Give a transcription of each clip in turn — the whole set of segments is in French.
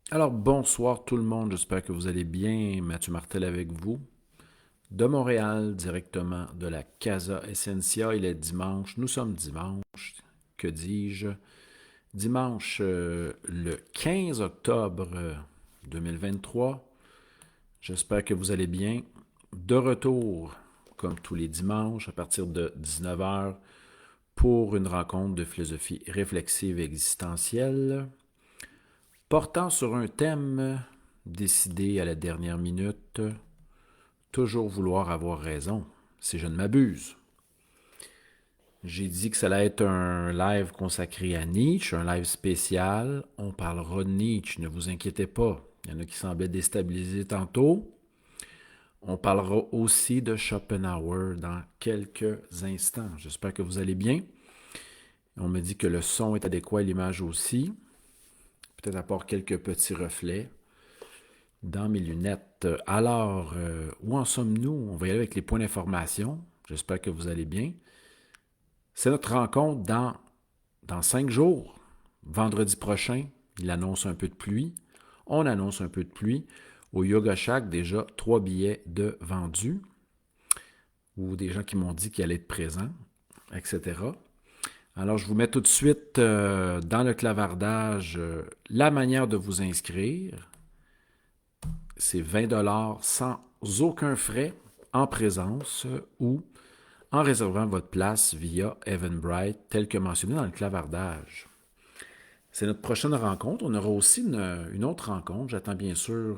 Alors, bonsoir tout le monde, j'espère que vous allez bien. Mathieu Martel avec vous, de Montréal, directement de la Casa Essentia. Il est dimanche, nous sommes dimanche, que dis-je? Dimanche le 15 octobre 2023. J'espère que vous allez bien. De retour, comme tous les dimanches, à partir de 19 heures, pour une rencontre de philosophie réflexive et existentielle portant sur un thème décidé à la dernière minute, toujours vouloir avoir raison, si je ne m'abuse. J'ai dit que ça allait être un live consacré à Nietzsche, un live spécial. On parlera de Nietzsche, ne vous inquiétez pas. Il y en a qui semblaient déstabilisés tantôt. On parlera aussi de Schopenhauer dans quelques instants. J'espère que vous allez bien. On me dit que le son est adéquat et l'image aussi. Peut-être à part quelques petits reflets dans mes lunettes. Alors, où en sommes-nous? On va y aller avec les points d'information. J'espère que vous allez bien. C'est notre rencontre dans 5 jours. Vendredi prochain, il annonce un peu de pluie. On annonce un peu de pluie. Au Yoga Shack, déjà 3 billets de vendus. Ou des gens qui m'ont dit qu'ils allaient être présents, etc. Alors, je vous mets tout de suite dans le clavardage la manière de vous inscrire. C'est 20 $ sans aucun frais en présence ou en réservant votre place via Eventbrite, tel que mentionné dans le clavardage. C'est notre prochaine rencontre. On aura aussi une autre rencontre. J'attends bien sûr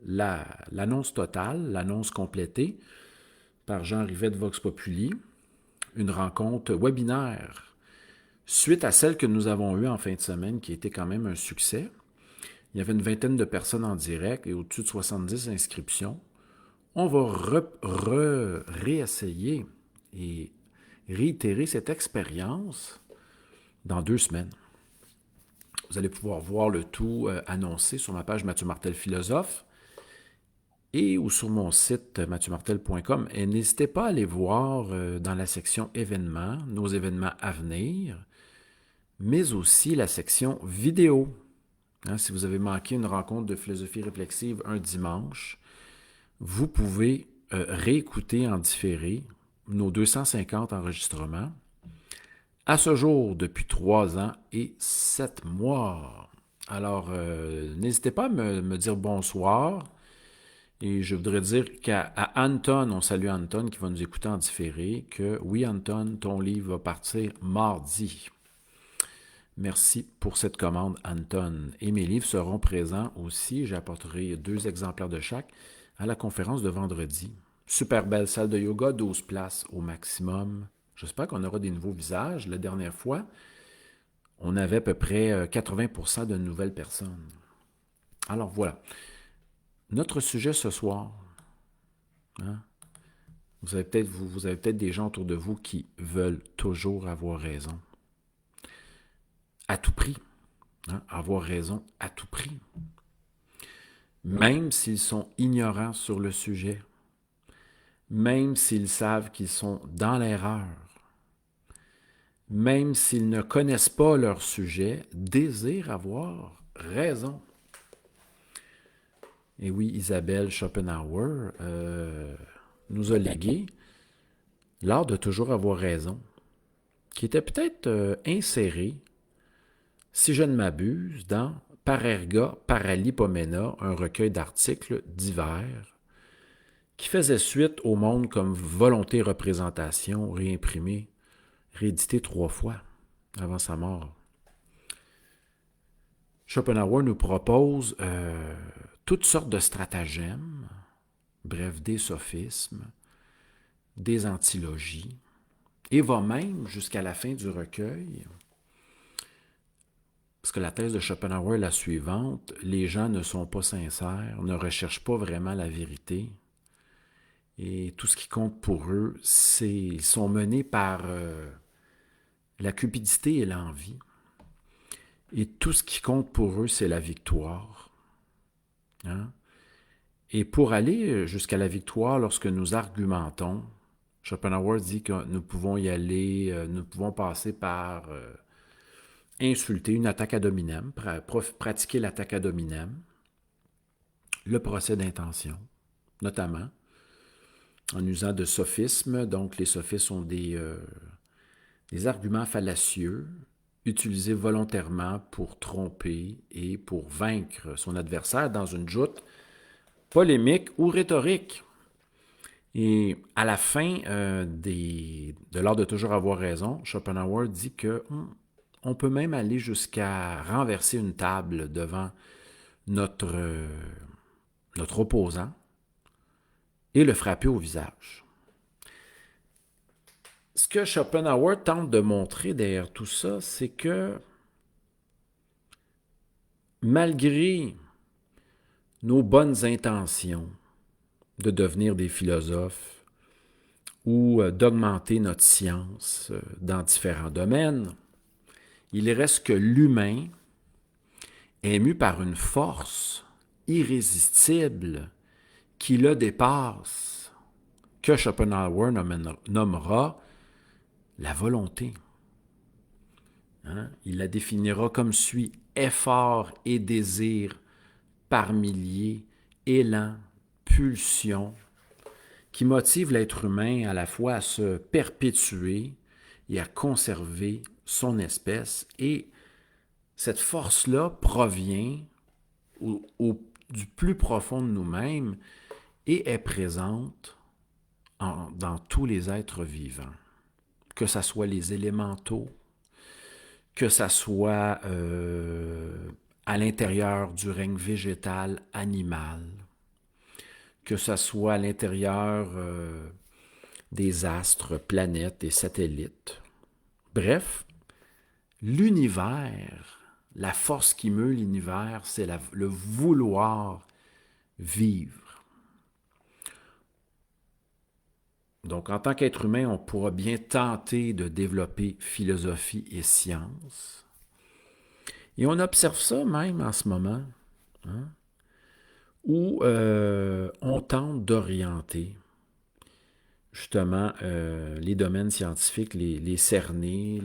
l'annonce totale, l'annonce complétée par Jean Rivet de Vox Populi. Une rencontre webinaire suite à celle que nous avons eue en fin de semaine, qui était quand même un succès. Il y avait une vingtaine de personnes en direct et au-dessus de 70 inscriptions. On va réessayer et réitérer cette expérience dans 2 semaines. Vous allez pouvoir voir le tout annoncé sur ma page Mathieu Martel Philosophe et ou sur mon site mathieumartel.com. Et n'hésitez pas à aller voir dans la section événements, nos événements à venir, mais aussi la section vidéo. Hein, si vous avez manqué une rencontre de philosophie réflexive un dimanche, vous pouvez réécouter en différé nos 250 enregistrements. À ce jour, depuis 3 ans et 7 mois. Alors, n'hésitez pas à me dire bonsoir. Et je voudrais dire qu'à Anton, on salue Anton qui va nous écouter en différé, que oui, Anton, ton livre va partir mardi. Merci pour cette commande, Anton. Et mes livres seront présents aussi. J'apporterai 2 exemplaires de chaque à la conférence de vendredi. Super belle salle de yoga, 12 places au maximum. J'espère qu'on aura des nouveaux visages. La dernière fois, on avait à peu près 80% de nouvelles personnes. Alors voilà. Notre sujet ce soir, hein, vous avez peut-être des gens autour de vous qui veulent toujours avoir raison. À tout prix. Hein, avoir raison à tout prix. Même s'ils sont ignorants sur le sujet. Même s'ils savent qu'ils sont dans l'erreur. Même s'ils ne connaissent pas leur sujet, désirent avoir raison. Et oui, Isabelle Schopenhauer nous a légué l'art de toujours avoir raison, qui était peut-être inséré, si je ne m'abuse, dans Parerga Paralipomena, un recueil d'articles divers qui faisait suite au Monde comme volonté-représentation, réimprimé, réédité 3 fois avant sa mort. Schopenhauer nous propose toutes sortes de stratagèmes, bref, des sophismes, des antilogies, et va même jusqu'à la fin du recueil, parce que la thèse de Schopenhauer est la suivante: les gens ne sont pas sincères, ne recherchent pas vraiment la vérité, et tout ce qui compte pour eux, ils sont menés par la cupidité et l'envie, et tout ce qui compte pour eux, c'est la victoire. Hein? Et pour aller jusqu'à la victoire, lorsque nous argumentons, Schopenhauer dit que nous pouvons y aller, nous pouvons passer par insulter, une attaque ad hominem, pratiquer l'attaque ad hominem, le procès d'intention, notamment, en usant de sophismes. Donc, les sophismes sont des arguments fallacieux utilisés volontairement pour tromper et pour vaincre son adversaire dans une joute polémique ou rhétorique. Et à la fin de l'art de toujours avoir raison, Schopenhauer dit que on peut même aller jusqu'à renverser une table devant notre opposant et le frapper au visage. Ce que Schopenhauer tente de montrer derrière tout ça, c'est que malgré nos bonnes intentions de devenir des philosophes ou d'augmenter notre science dans différents domaines, il reste que l'humain est mu par une force irrésistible qui le dépasse, que Schopenhauer nommera la volonté. Hein? Il la définira comme suit: effort et désir par milliers, élan, pulsion, qui motive l'être humain à la fois à se perpétuer et à conserver son espèce. Et cette force-là provient du plus profond de nous-mêmes et est présente dans tous les êtres vivants, que ce soit les élémentaux, que ce soit à l'intérieur du règne végétal, animal, que ce soit à l'intérieur des astres, planètes et satellites. Bref, l'univers, la force qui meut l'univers, c'est le vouloir vivre. Donc, en tant qu'être humain, on pourra bien tenter de développer philosophie et science. Et on observe ça même en ce moment, hein, où on tente d'orienter justement les domaines scientifiques, les cerner,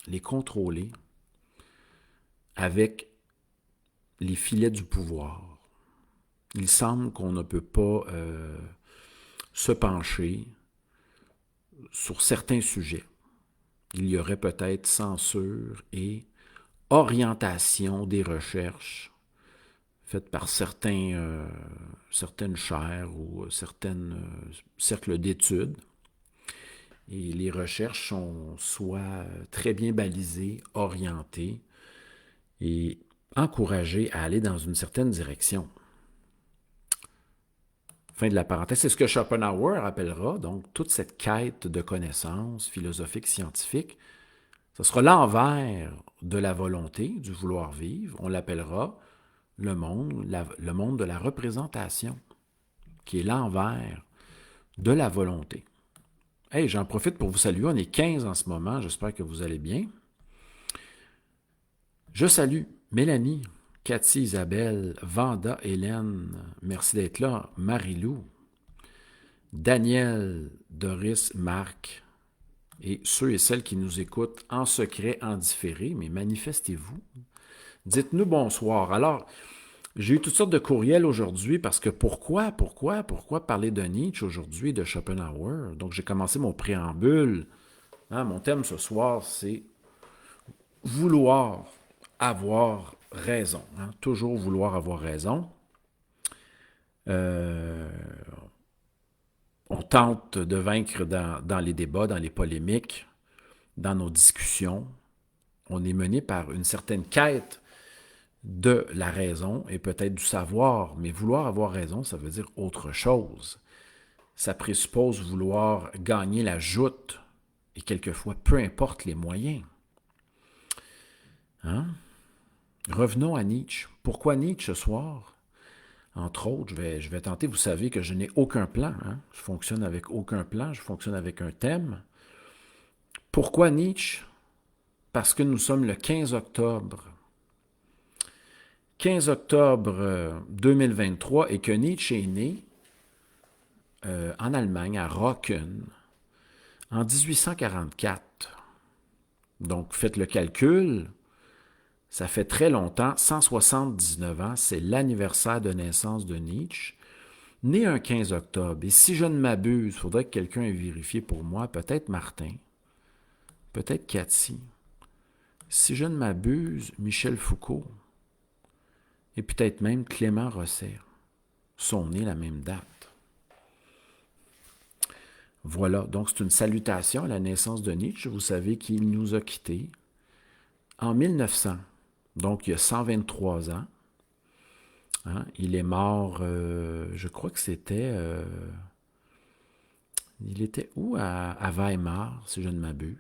les contrôler avec les filets du pouvoir. Il semble qu'on ne peut pas se pencher sur certains sujets. Il y aurait peut-être censure et orientation des recherches faites par certaines chaires ou certains cercles d'études. Et les recherches sont soit très bien balisées, orientées et encouragées à aller dans une certaine direction. Fin de la parenthèse. C'est ce que Schopenhauer appellera, donc, toute cette quête de connaissances philosophiques, scientifiques. Ce sera l'envers de la volonté, du vouloir vivre. On l'appellera le monde de la représentation, qui est l'envers de la volonté. Hey, j'en profite pour vous saluer. On est 15 en ce moment. J'espère que vous allez bien. Je salue Mélanie, Cathy, Isabelle, Vanda, Hélène, merci d'être là, Marie-Lou, Daniel, Doris, Marc, et ceux et celles qui nous écoutent en secret, en différé, mais manifestez-vous. Dites-nous bonsoir. Alors, j'ai eu toutes sortes de courriels aujourd'hui parce que pourquoi parler de Nietzsche aujourd'hui, de Schopenhauer? Donc, j'ai commencé mon préambule. Hein, mon thème ce soir, c'est vouloir avoir raison. Hein, toujours vouloir avoir raison. On tente de vaincre dans les débats, dans les polémiques, dans nos discussions. On est mené par une certaine quête de la raison et peut-être du savoir, mais vouloir avoir raison, ça veut dire autre chose. Ça présuppose vouloir gagner la joute et quelquefois, peu importe les moyens. Hein? Revenons à Nietzsche. Pourquoi Nietzsche ce soir? Entre autres, je vais tenter, vous savez que je n'ai aucun plan. Hein? Je fonctionne avec aucun plan, je fonctionne avec un thème. Pourquoi Nietzsche? Parce que nous sommes le 15 octobre. 15 octobre 2023 et que Nietzsche est né en Allemagne, à Rocken, en 1844. Donc, faites le calcul, ça fait très longtemps, 179 ans, c'est l'anniversaire de naissance de Nietzsche, né un 15 octobre. Et si je ne m'abuse, il faudrait que quelqu'un ait vérifié pour moi, peut-être Martin, peut-être Cathy. Si je ne m'abuse, Michel Foucault et peut-être même Clément Rosset sont nés la même date. Voilà, donc c'est une salutation à la naissance de Nietzsche. Vous savez qu'il nous a quittés en 1900, donc il y a 123 ans. Hein? Il est mort, je crois que c'était... il était où? À Weimar, si je ne m'abuse.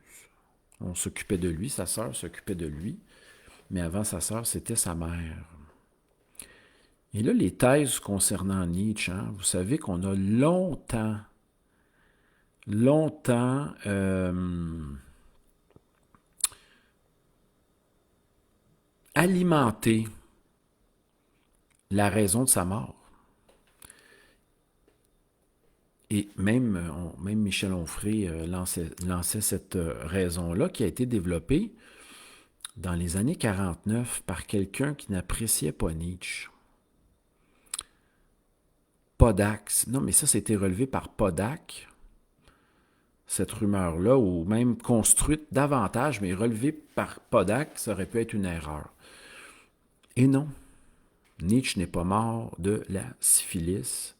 On s'occupait de lui, sa sœur s'occupait de lui, mais avant sa sœur, c'était sa mère. Et là, les thèses concernant Nietzsche, hein, vous savez qu'on a longtemps alimenté la raison de sa mort. Et même Michel Onfray lançait cette raison-là qui a été développée dans les années 49 par quelqu'un qui n'appréciait pas Nietzsche. Podax. Non, mais ça, c'était relevé par Podac, cette rumeur-là, ou même construite davantage, mais relevée par Podac, ça aurait pu être une erreur. Et non, Nietzsche n'est pas mort de la syphilis,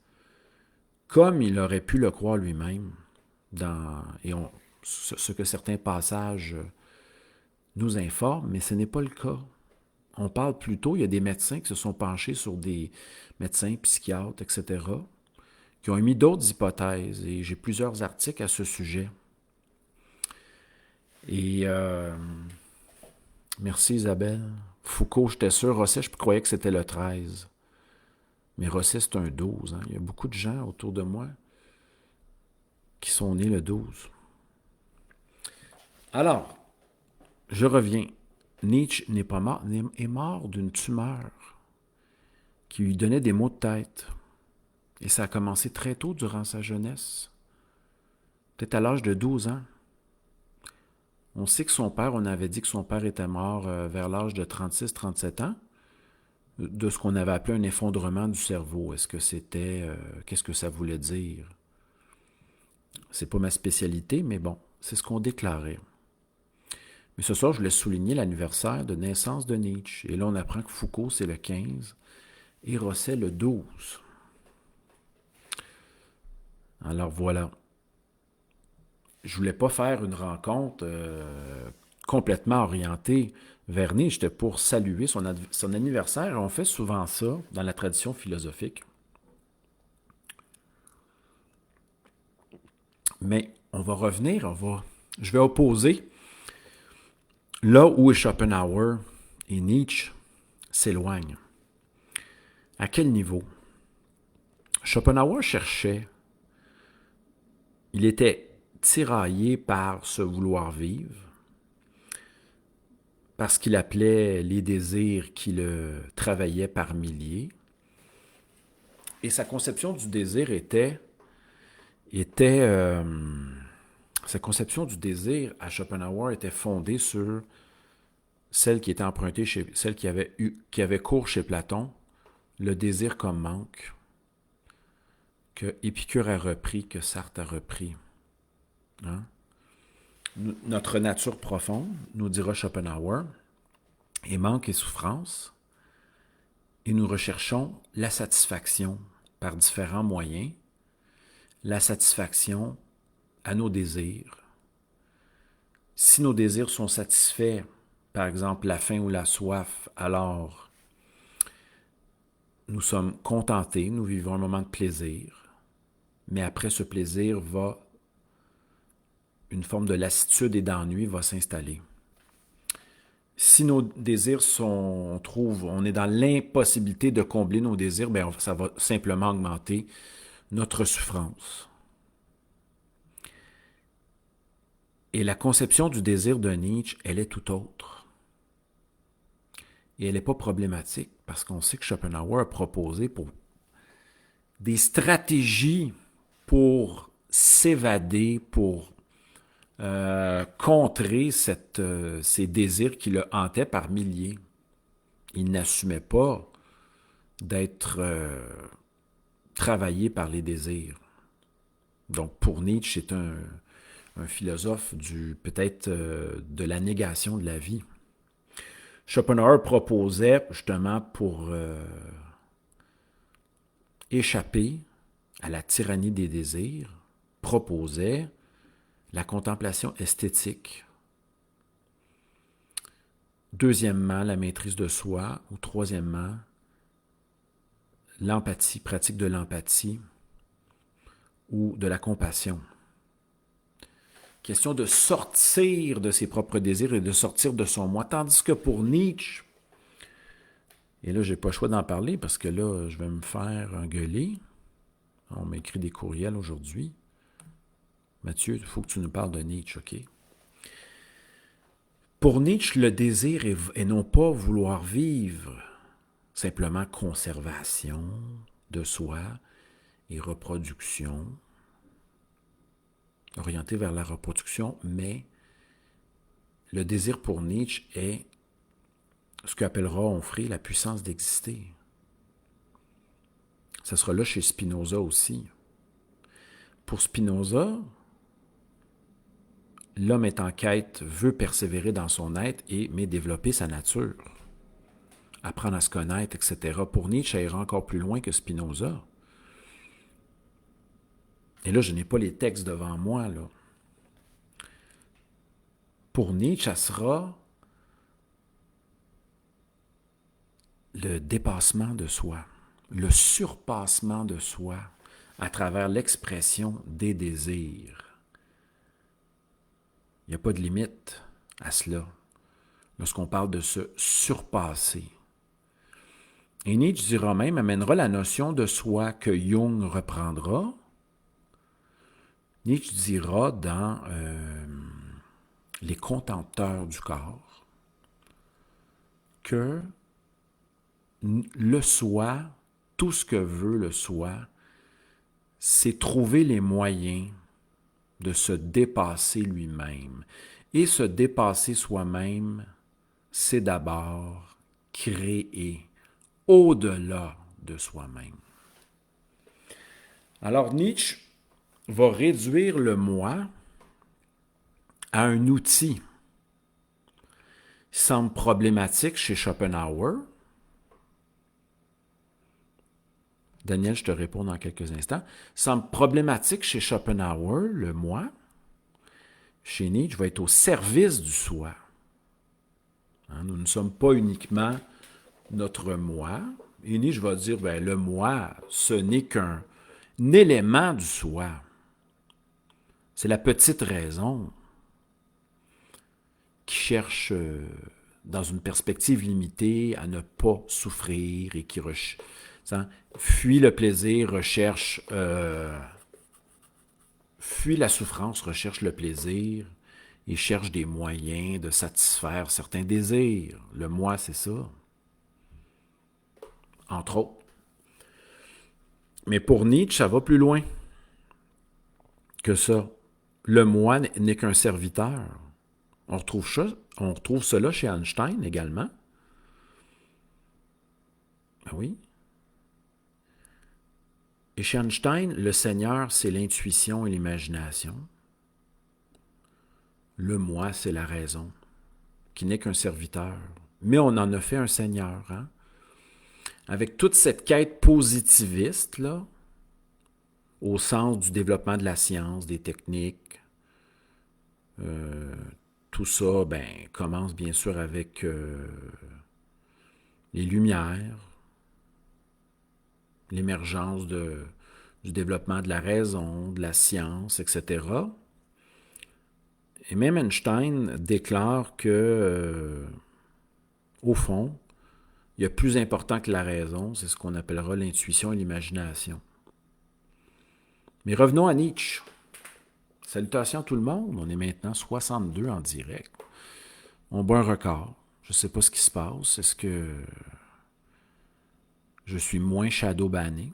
comme il aurait pu le croire lui-même, ce que certains passages nous informent, mais ce n'est pas le cas. On parle plutôt, il y a des médecins qui se sont penchés sur des médecins, psychiatres, etc., qui ont émis d'autres hypothèses, et j'ai plusieurs articles à ce sujet. Et merci Isabelle. Foucault, j'étais sûr. Rosset, je croyais que c'était le 13. Mais Rosset, c'est un 12. Hein. Il y a beaucoup de gens autour de moi qui sont nés le 12. Alors, je reviens. Nietzsche n'est pas mort, est mort d'une tumeur qui lui donnait des maux de tête. Et ça a commencé très tôt durant sa jeunesse. Peut-être à l'âge de 12 ans. On sait que son père, on avait dit que son père était mort vers l'âge de 36-37 ans, de ce qu'on avait appelé un effondrement du cerveau. Est-ce que c'était... qu'est-ce que ça voulait dire? C'est pas ma spécialité, mais bon, c'est ce qu'on déclarait. Mais ce soir, je voulais souligner l'anniversaire de naissance de Nietzsche. Et là, on apprend que Foucault, c'est le 15 et Rosset, le 12. Alors voilà. Je voulais pas faire une rencontre complètement orientée vers Nietzsche. C'était pour saluer son anniversaire. On fait souvent ça dans la tradition philosophique. Mais on va revenir, je vais opposer là où Schopenhauer et Nietzsche s'éloignent. À quel niveau? Schopenhauer cherchait, il était tiraillé par ce vouloir vivre, parce qu'il appelait les désirs qui le travaillaient par milliers. Et sa conception du désir sa conception du désir à Schopenhauer était fondée sur celle qui était empruntée celle qui avait cours chez Platon, le désir comme manque, que Épicure a repris, que Sartre a repris. Hein? Notre nature profonde, nous dira Schopenhauer, est manque et souffrance, et nous recherchons la satisfaction par différents moyens, la satisfaction à nos désirs. Si nos désirs sont satisfaits, par exemple la faim ou la soif, alors nous sommes contentés, nous vivons un moment de plaisir, mais après ce plaisir une forme de lassitude et d'ennui va s'installer. Si nos désirs on est dans l'impossibilité de combler nos désirs, bien, ça va simplement augmenter notre souffrance. Et la conception du désir de Nietzsche, elle est tout autre. Et elle n'est pas problématique, parce qu'on sait que Schopenhauer a proposé des stratégies pour s'évader, pour contrer ces désirs qui le hantaient par milliers. Il n'assumait pas d'être travaillé par les désirs. Donc pour Nietzsche, c'est un philosophe peut-être de la négation de la vie. Schopenhauer proposait justement pour échapper à la tyrannie des désirs, proposait la contemplation esthétique. Deuxièmement, la maîtrise de soi. Ou troisièmement, l'empathie, pratique de l'empathie ou de la compassion. Question de sortir de ses propres désirs et de sortir de son moi. Tandis que pour Nietzsche, et là, je n'ai pas le choix d'en parler parce que là, je vais me faire engueuler. On m'écrit des courriels aujourd'hui. Mathieu, il faut que tu nous parles de Nietzsche, OK? Pour Nietzsche, le désir est non pas vouloir vivre, simplement conservation de soi et reproduction, orienté vers la reproduction, mais le désir pour Nietzsche est ce qu'appellera Onfray la puissance d'exister. Ça sera là chez Spinoza aussi. Pour Spinoza, l'homme est en quête, veut persévérer dans son être, mais développer sa nature, apprendre à se connaître, etc. Pour Nietzsche, ça ira encore plus loin que Spinoza. Et là, je n'ai pas les textes devant moi, là. Pour Nietzsche, ça sera le dépassement de soi, le surpassement de soi à travers l'expression des désirs. Il n'y a pas de limite à cela lorsqu'on parle de se surpasser. Et Nietzsche dira même, amènera la notion de soi que Jung reprendra. Nietzsche dira dans Les contempteurs du corps que le soi, tout ce que veut le soi, c'est trouver les moyens de se dépasser lui-même. Et se dépasser soi-même, c'est d'abord créer au-delà de soi-même. Alors Nietzsche va réduire le moi à un outil. Il semble problématique chez Schopenhauer. Daniel, je te réponds dans quelques instants. Il semble problématique chez Schopenhauer, le moi. Chez Nietzsche, va être au service du soi. Nous ne sommes pas uniquement notre moi. Et Nietzsche va dire, le moi, ce n'est qu'un élément du soi. C'est la petite raison qui cherche, dans une perspective limitée, à ne pas souffrir et qui fuit le plaisir, fuit la souffrance, recherche le plaisir et cherche des moyens de satisfaire certains désirs. Le moi, c'est ça. Entre autres. Mais pour Nietzsche, ça va plus loin que ça. Le moi n'est qu'un serviteur. On retrouve cela chez Einstein également. Ben oui. Et chez Einstein, le Seigneur, c'est l'intuition et l'imagination. Le moi, c'est la raison, qui n'est qu'un serviteur. Mais on en a fait un Seigneur, hein? Avec toute cette quête positiviste, là, au sens du développement de la science, des techniques, tout ça, commence bien sûr avec les Lumières, l'émergence du développement de la raison, de la science, etc. Et même Einstein déclare que, au fond, il y a plus important que la raison, c'est ce qu'on appellera l'intuition et l'imagination. Mais revenons à Nietzsche. Salutations à tout le monde, on est maintenant 62 en direct. On bat un record. Je ne sais pas ce qui se passe. Est-ce que je suis moins shadow-banné?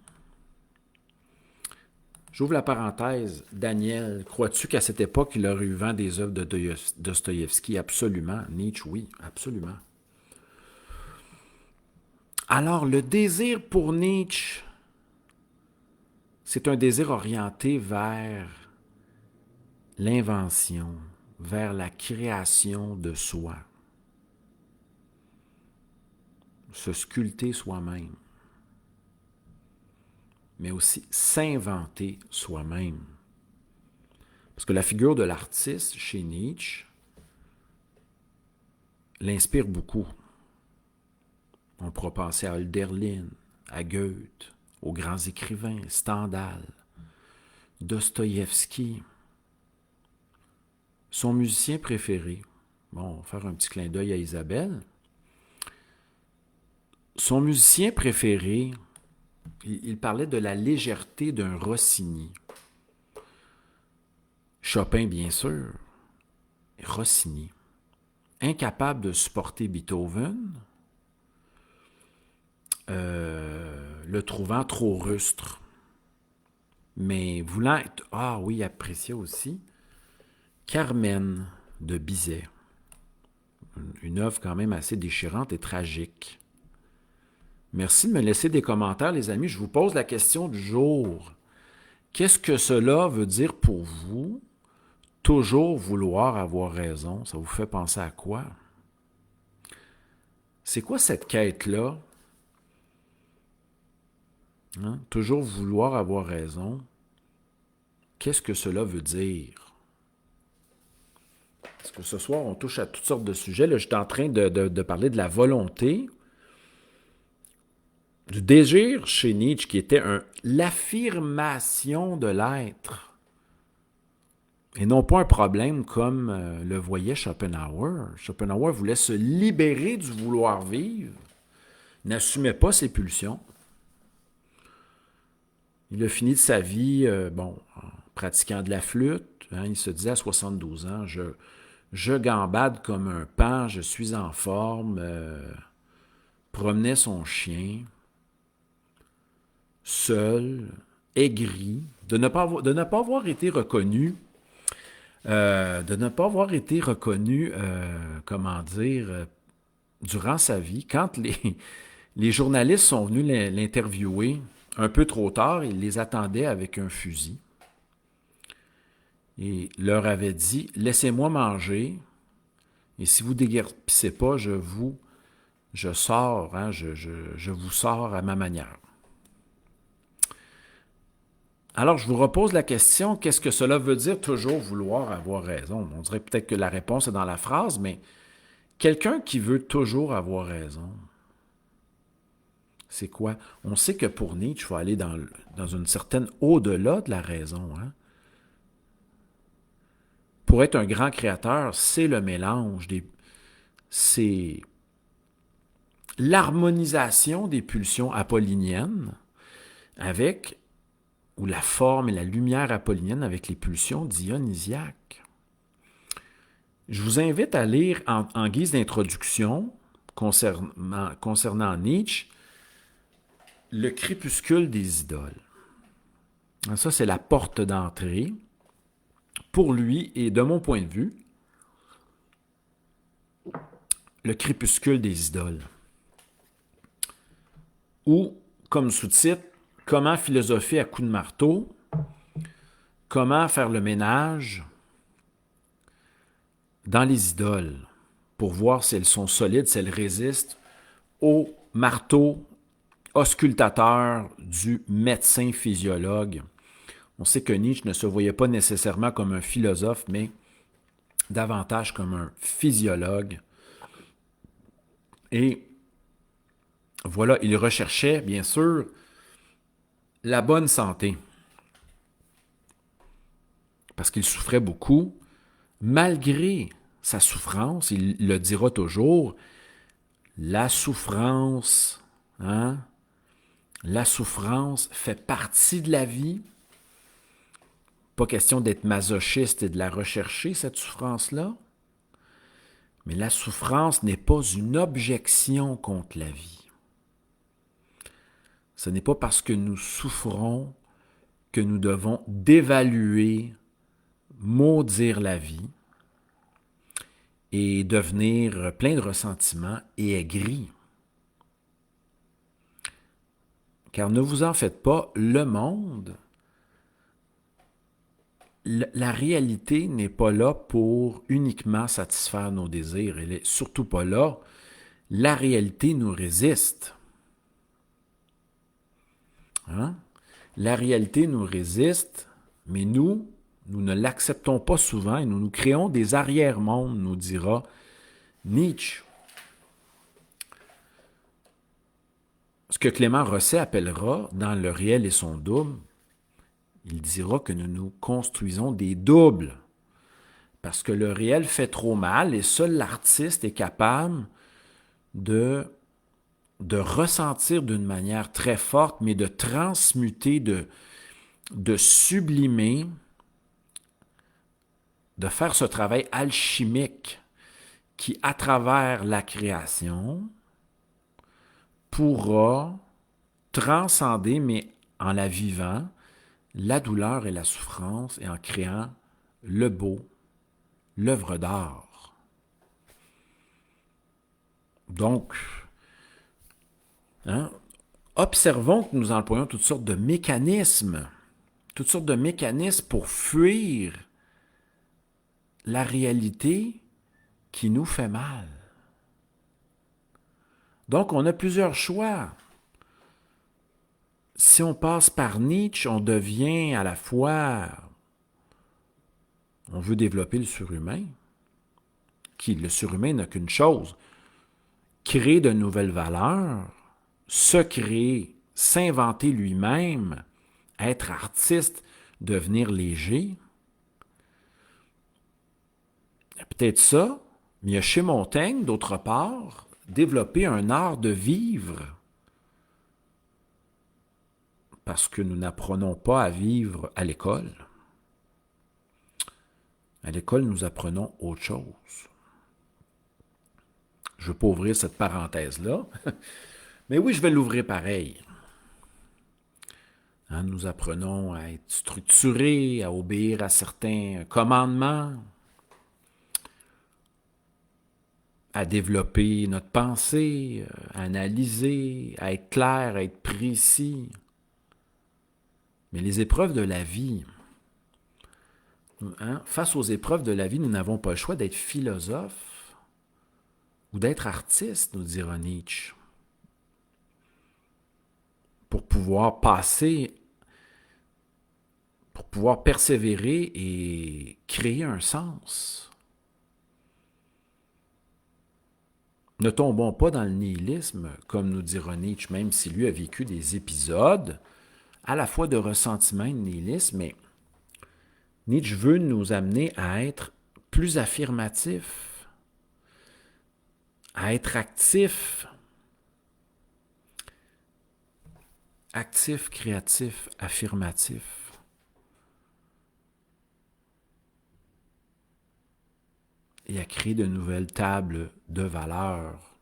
J'ouvre la parenthèse. Daniel, crois-tu qu'à cette époque, il aurait eu vent des œuvres de Dostoïevski? Absolument. Nietzsche, oui, absolument. Alors, le désir pour Nietzsche, c'est un désir orienté vers l'invention, vers la création de soi. Se sculpter soi-même, mais aussi s'inventer soi-même. Parce que la figure de l'artiste chez Nietzsche l'inspire beaucoup. On pourra penser à Hölderlin, à Goethe, aux grands écrivains, Stendhal, Dostoïevski. Son musicien préféré, bon, on va faire un petit clin d'œil à Isabelle. Son musicien préféré, il parlait de la légèreté d'un Rossini. Chopin, bien sûr, Rossini. Incapable de supporter Beethoven, le trouvant trop rustre. Mais voulant être, apprécié aussi, Carmen de Bizet. Une œuvre quand même assez déchirante et tragique. Merci de me laisser des commentaires, les amis. Je vous pose la question du jour. Qu'est-ce que cela veut dire pour vous? Toujours vouloir avoir raison, ça vous fait penser à quoi? C'est quoi cette quête-là? Hein? Toujours vouloir avoir raison. Qu'est-ce que cela veut dire? Parce que ce soir, on touche à toutes sortes de sujets. Là, je suis en train de parler de la volonté, du désir chez Nietzsche, qui était l'affirmation de l'être. Et non pas un problème comme le voyait Schopenhauer. Schopenhauer voulait se libérer du vouloir vivre, n'assumait pas ses pulsions. Il a fini de sa vie en pratiquant de la flûte. Hein, il se disait à 72 ans, je gambade comme un paon, je suis en forme, promenait son chien, seul, aigri, de ne pas avoir été reconnu. Durant sa vie, quand les journalistes sont venus l'interviewer un peu trop tard, il les attendait avec un fusil et leur avait dit « Laissez-moi manger et si vous ne déguerpissez pas, je vous sors à ma manière. » Alors, je vous repose la question, qu'est-ce que cela veut dire toujours vouloir avoir raison? On dirait peut-être que la réponse est dans la phrase, mais quelqu'un qui veut toujours avoir raison, c'est quoi? On sait que pour Nietzsche, il faut aller dans une certaine au-delà de la raison. Hein? Pour être un grand créateur, c'est le mélange, c'est l'harmonisation des pulsions apolliniennes avec, ou la forme et la lumière apollinienne avec les pulsions dionysiaques. Je vous invite à lire en guise d'introduction concernant Nietzsche, le crépuscule des idoles. Ça, c'est la porte d'entrée. Pour lui, et de mon point de vue, le crépuscule des idoles. Ou, comme sous-titre, comment philosopher à coups de marteau, comment faire le ménage dans les idoles pour voir si elles sont solides, si elles résistent au marteau auscultateur du médecin physiologue. On sait que Nietzsche ne se voyait pas nécessairement comme un philosophe, mais davantage comme un physiologue. Et voilà, il recherchait, bien sûr, la bonne santé. Parce qu'il souffrait beaucoup. Malgré sa souffrance, il le dira toujours, la souffrance, la souffrance fait partie de la vie. Pas question d'être masochiste et de la rechercher, cette souffrance-là. Mais la souffrance n'est pas une objection contre la vie. Ce n'est pas parce que nous souffrons que nous devons dévaluer, maudire la vie et devenir plein de ressentiments et aigris. Car ne vous en faites pas, le monde, la réalité n'est pas là pour uniquement satisfaire nos désirs. Elle n'est surtout pas là. La réalité nous résiste. Hein? La réalité nous résiste, mais nous ne l'acceptons pas souvent et nous créons des arrière-mondes, nous dira Nietzsche. Ce que Clément Rosset appellera, dans Le réel et son double, il dira que nous nous construisons des doubles, parce que le réel fait trop mal et seul l'artiste est capable de ressentir d'une manière très forte, mais de transmuter, de sublimer, de faire ce travail alchimique qui, à travers la création, pourra transcender, mais en la vivant, la douleur et la souffrance et en créant le beau, l'œuvre d'art. Donc, observons que nous employons toutes sortes de mécanismes pour fuir la réalité qui nous fait mal. Donc, on a plusieurs choix. Si on passe par Nietzsche, on devient à la fois, on veut développer le surhumain, le surhumain n'a qu'une chose, créer de nouvelles valeurs, se créer, s'inventer lui-même, être artiste, devenir léger. Peut-être ça, mais il y a chez Montaigne, d'autre part, développer un art de vivre. Parce que nous n'apprenons pas à vivre à l'école. À l'école, nous apprenons autre chose. Je ne veux pas ouvrir cette parenthèse-là, mais oui, je vais l'ouvrir pareil. Nous apprenons à être structurés, à obéir à certains commandements, à développer notre pensée, à analyser, à être clair, à être précis. Mais les épreuves de la vie, face aux épreuves de la vie, nous n'avons pas le choix d'être philosophes ou d'être artistes, nous dira Nietzsche, pour pouvoir passer, pour pouvoir persévérer et créer un sens. Ne tombons pas dans le nihilisme, comme nous dira Nietzsche, même si lui a vécu des épisodes à la fois de ressentiment et de nihilisme, mais Nietzsche veut nous amener à être plus affirmatifs, à être actifs, créatifs, affirmatifs. Et à créer de nouvelles tables de valeurs.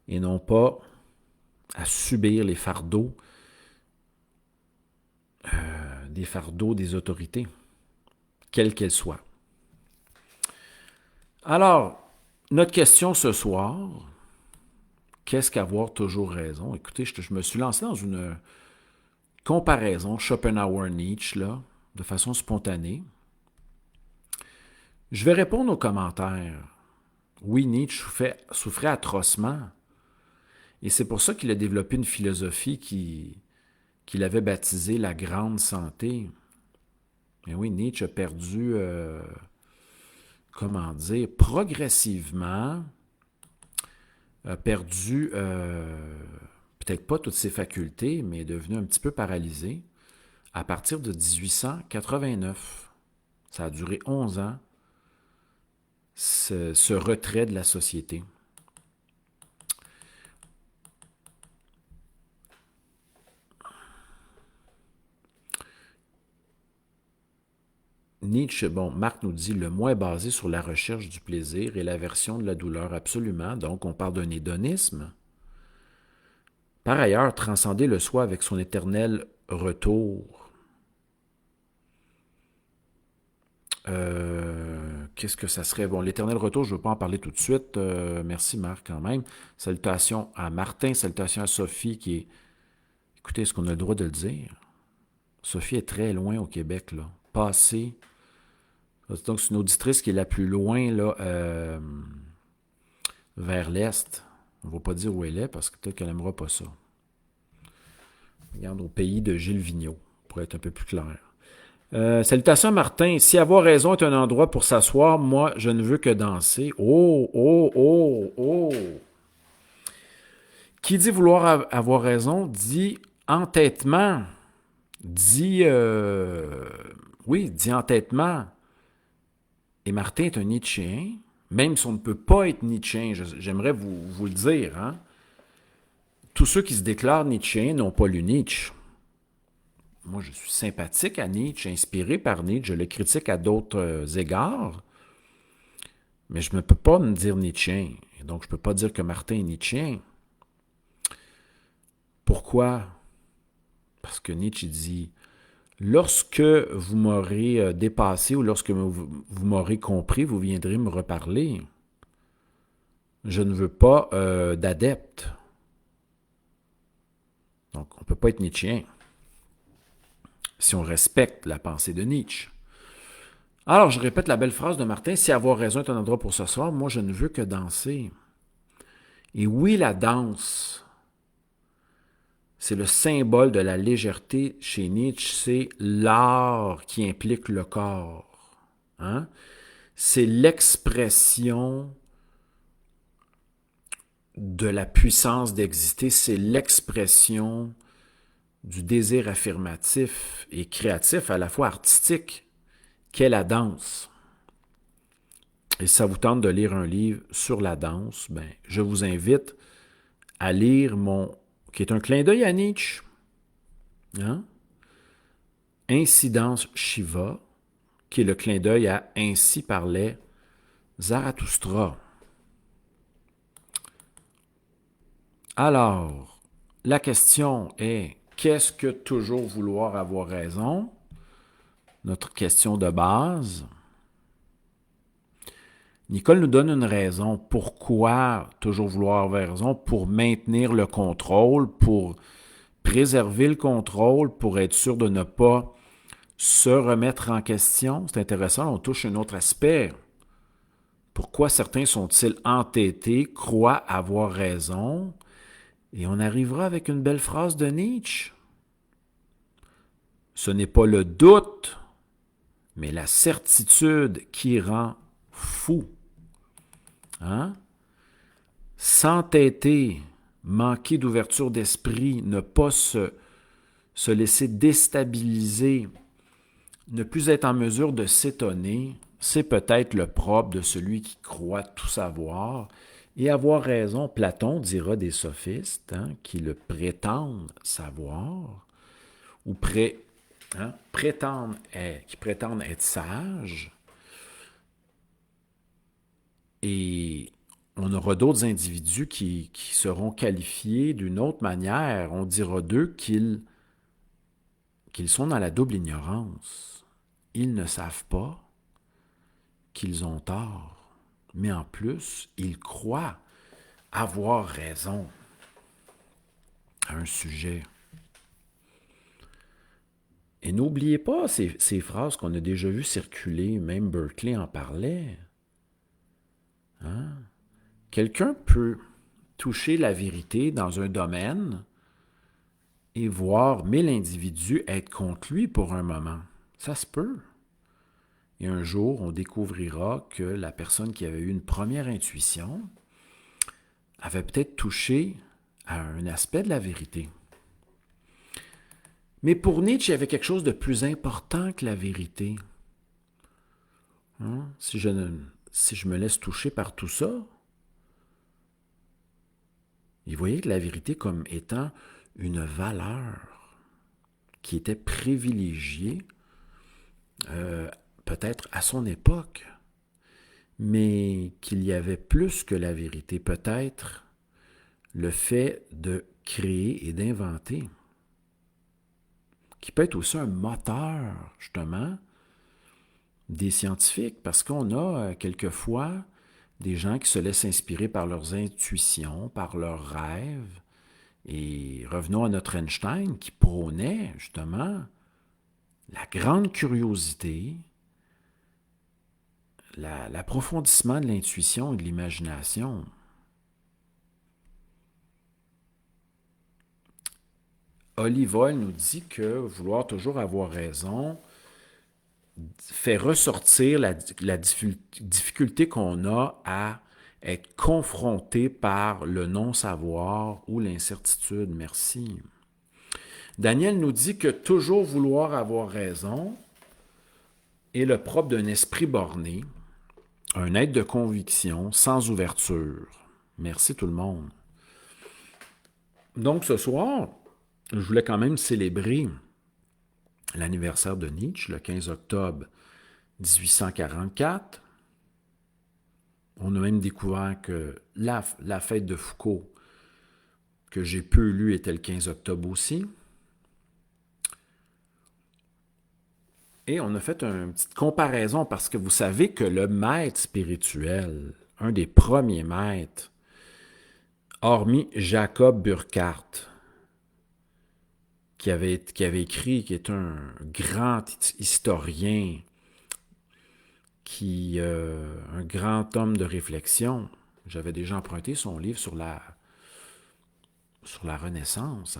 Et non pas à subir les fardeaux, des autorités, quelles qu'elles soient. Alors, notre question ce soir, qu'est-ce qu'avoir toujours raison? Écoutez, je me suis lancé dans une comparaison Schopenhauer-Nietzsche, là, de façon spontanée. Je vais répondre aux commentaires. Oui, Nietzsche souffrait atrocement. Et c'est pour ça qu'il a développé une philosophie qu'il avait baptisée la grande santé. Mais oui, Nietzsche a perdu, progressivement, a perdu, peut-être pas toutes ses facultés, mais est devenu un petit peu paralysé à partir de 1889. Ça a duré 11 ans. Ce retrait de la société. Nietzsche, Marc nous dit, le moi est basé sur la recherche du plaisir et l'aversion de la douleur, absolument. Donc, on parle d'un hédonisme. Par ailleurs, transcender le soi avec son éternel retour. Qu'est-ce que ça serait? Bon, l'éternel retour, je ne veux pas en parler tout de suite. Merci Marc quand même. Salutations à Martin, salutations à Sophie qui est... Écoutez, est-ce qu'on a le droit de le dire? Sophie est très loin au Québec, là. Passée. Donc, c'est une auditrice qui est la plus loin, là, vers l'Est. On ne va pas dire où elle est parce que peut-être qu'elle n'aimera pas ça. Regarde, au pays de Gilles Vigneault, pour être un peu plus clair. Salutations Martin. Si avoir raison est un endroit pour s'asseoir, moi, je ne veux que danser. Oh, oh, oh, oh. Qui dit vouloir avoir raison dit entêtement. Dit, oui, dit entêtement. Et Martin est un Nietzschéen, même si on ne peut pas être Nietzschéen, j'aimerais vous le dire. Hein? Tous ceux qui se déclarent Nietzschéens n'ont pas lu Nietzsche. Moi, je suis sympathique à Nietzsche, inspiré par Nietzsche, je le critique à d'autres égards, mais je ne peux pas me dire Nietzschéen. Et donc, je ne peux pas dire que Martin est Nietzschéen. Pourquoi? Parce que Nietzsche dit « Lorsque vous m'aurez dépassé ou lorsque vous m'aurez compris, vous viendrez me reparler. Je ne veux pas d'adeptes. » Donc, on ne peut pas être Nietzschéen si on respecte la pensée de Nietzsche. Alors, je répète la belle phrase de Martin, « Si avoir raison est un endroit pour s'asseoir, moi je ne veux que danser. » Et oui, la danse, c'est le symbole de la légèreté chez Nietzsche, c'est l'art qui implique le corps. Hein? C'est l'expression de la puissance d'exister, c'est l'expression du désir affirmatif et créatif, à la fois artistique, qu'est la danse. Et si ça vous tente de lire un livre sur la danse, ben, je vous invite à lire qui est un clin d'œil à Nietzsche, hein? Incidence Shiva, qui est le clin d'œil à Ainsi parlait Zarathustra. Alors, la question est, qu'est-ce que toujours vouloir avoir raison? Notre question de base. Nicole nous donne une raison. Pourquoi toujours vouloir avoir raison? Pour maintenir le contrôle, pour préserver le contrôle, pour être sûr de ne pas se remettre en question. C'est intéressant, on touche un autre aspect. Pourquoi certains sont-ils entêtés, croient avoir raison? Et on arrivera avec une belle phrase de Nietzsche. Ce n'est pas le doute, mais la certitude qui rend fou. Hein? S'entêter, manquer d'ouverture d'esprit, ne pas se laisser déstabiliser, ne plus être en mesure de s'étonner, c'est peut-être le propre de celui qui croit tout savoir. Et avoir raison, Platon dira des sophistes hein, qui le prétendent savoir, ou qui prétendent être sages. Et on aura d'autres individus qui seront qualifiés d'une autre manière. On dira d'eux qu'ils sont dans la double ignorance. Ils ne savent pas qu'ils ont tort, mais en plus, ils croient avoir raison à un sujet. Et n'oubliez pas ces phrases qu'on a déjà vues circuler, même Berkeley en parlait. Hein? Quelqu'un peut toucher la vérité dans un domaine et voir 1000 individus être contre lui pour un moment. Ça se peut. Et un jour, on découvrira que la personne qui avait eu une première intuition avait peut-être touché à un aspect de la vérité. Mais pour Nietzsche, il y avait quelque chose de plus important que la vérité. Hein? Si je me laisse toucher par tout ça, il voyait que la vérité comme étant une valeur qui était privilégiée, peut-être à son époque, mais qu'il y avait plus que la vérité, peut-être le fait de créer et d'inventer, qui peut être aussi un moteur, justement, des scientifiques, parce qu'on a quelquefois des gens qui se laissent inspirer par leurs intuitions, par leurs rêves. Et revenons à notre Einstein qui prônait justement la grande curiosité, l'approfondissement de l'intuition et de l'imagination. Oliver nous dit que vouloir toujours avoir raison fait ressortir la difficulté qu'on a à être confronté par le non-savoir ou l'incertitude. Merci. Daniel nous dit que toujours vouloir avoir raison est le propre d'un esprit borné, un être de conviction sans ouverture. Merci tout le monde. Donc ce soir, je voulais quand même célébrer l'anniversaire de Nietzsche, le 15 octobre 1844. On a même découvert que la fête de Foucault, que j'ai peu lu, était le 15 octobre aussi. Et on a fait une petite comparaison parce que vous savez que le maître spirituel, un des premiers maîtres, hormis Jacob Burckhardt, qui avait écrit, qui est un grand historien, un grand homme de réflexion. J'avais déjà emprunté son livre sur la Renaissance,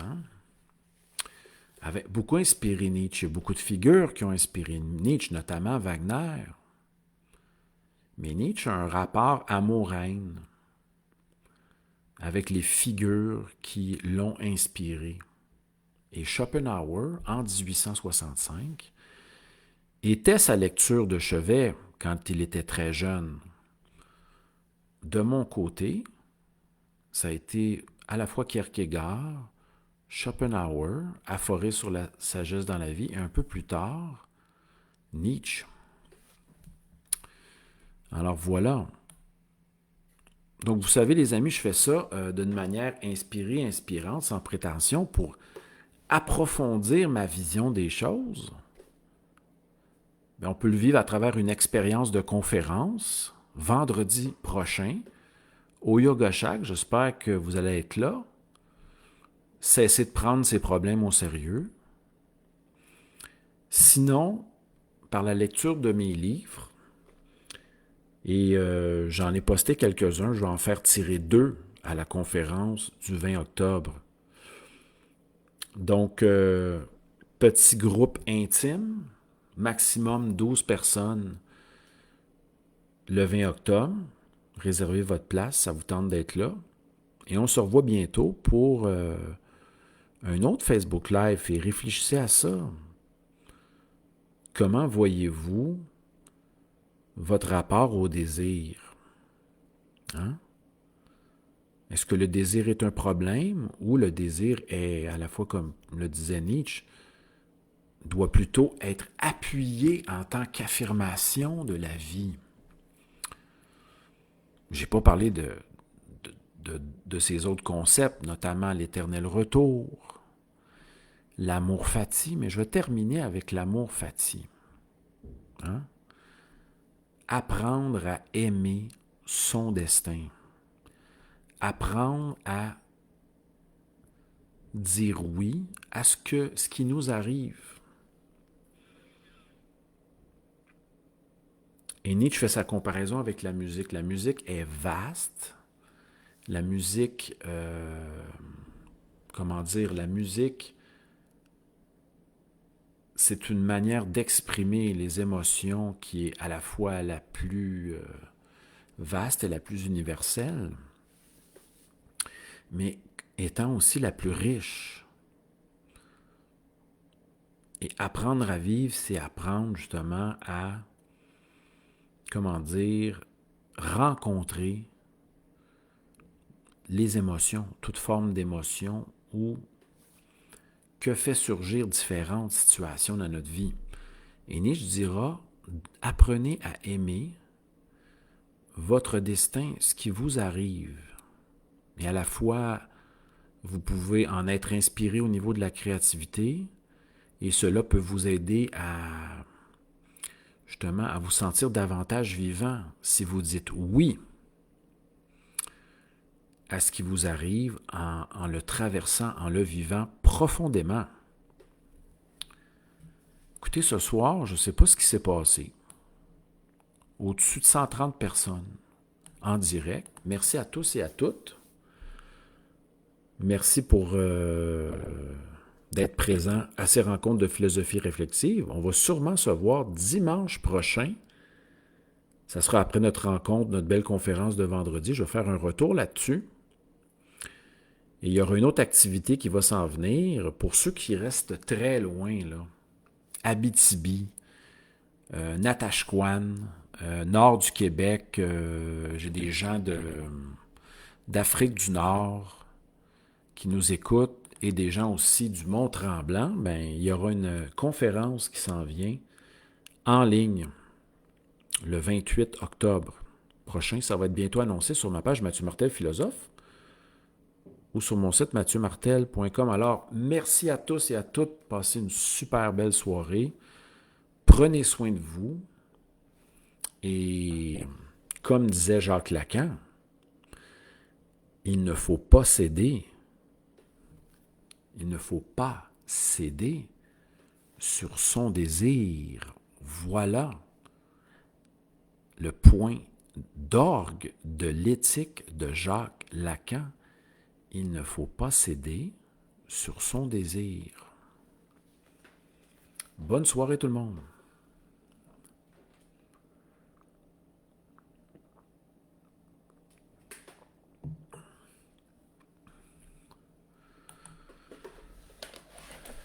avait beaucoup inspiré Nietzsche. Il y a beaucoup de figures qui ont inspiré Nietzsche, notamment Wagner. Mais Nietzsche a un rapport amour-haine avec les figures qui l'ont inspiré. Et Schopenhauer, en 1865, était sa lecture de chevet quand il était très jeune. De mon côté, ça a été à la fois Kierkegaard, Schopenhauer, Aphorée sur la sagesse dans la vie, et un peu plus tard, Nietzsche. Alors voilà. Donc vous savez les amis, je fais ça d'une manière inspirée, inspirante, sans prétention, pour approfondir ma vision des choses. Bien, on peut le vivre à travers une expérience de conférence, vendredi prochain, au Yoga Shack. J'espère que vous allez être là. Cessez de prendre ces problèmes au sérieux. Sinon, par la lecture de mes livres, et j'en ai posté quelques-uns, je vais en faire tirer 2 à la conférence du 20 octobre. Donc, petit groupe intime, maximum 12 personnes le 20 octobre. Réservez votre place, ça vous tente d'être là. Et on se revoit bientôt pour un autre Facebook Live. Et réfléchissez à ça. Comment voyez-vous votre rapport au désir? Est-ce que le désir est un problème ou le désir est, à la fois, comme le disait Nietzsche, doit plutôt être appuyé en tant qu'affirmation de la vie? Je n'ai pas parlé de ces autres concepts, notamment l'éternel retour, l'amour fati, mais je vais terminer avec l'amour fati. Apprendre à aimer son destin. Apprendre à dire oui à ce qui nous arrive. Et Nietzsche fait sa comparaison avec la musique. La musique est vaste. La musique, la musique, c'est une manière d'exprimer les émotions qui est à la fois la plus vaste et la plus universelle, mais étant aussi la plus riche. Et apprendre à vivre, c'est apprendre justement à, rencontrer les émotions, toute forme d'émotion ou que fait surgir différentes situations dans notre vie. Et Nietzsche dira, apprenez à aimer votre destin, ce qui vous arrive. Et à la fois, vous pouvez en être inspiré au niveau de la créativité, et cela peut vous aider à justement à vous sentir davantage vivant si vous dites oui à ce qui vous arrive en le traversant, en le vivant profondément. Écoutez, ce soir, je ne sais pas ce qui s'est passé. Au-dessus de 130 personnes en direct. Merci à tous et à toutes. Merci pour d'être présent à ces rencontres de philosophie réflexive. On va sûrement se voir dimanche prochain. Ça sera après notre rencontre, notre belle conférence de vendredi. Je vais faire un retour là-dessus. Et il y aura une autre activité qui va s'en venir pour ceux qui restent très loin, là. Abitibi, Natashquan, nord du Québec. J'ai des gens d'Afrique du Nord qui nous écoutent et des gens aussi du Mont-Tremblant. Ben, il y aura une conférence qui s'en vient en ligne le 28 octobre prochain. Ça va être bientôt annoncé sur ma page Mathieu Martel Philosophe ou sur mon site mathieumartel.com. Alors, merci à tous et à toutes. Passez une super belle soirée. Prenez soin de vous. Et comme disait Jacques Lacan, il ne faut pas céder. Il ne faut pas céder sur son désir. Voilà le point d'orgue de l'éthique de Jacques Lacan. Il ne faut pas céder sur son désir. Bonne soirée tout le monde.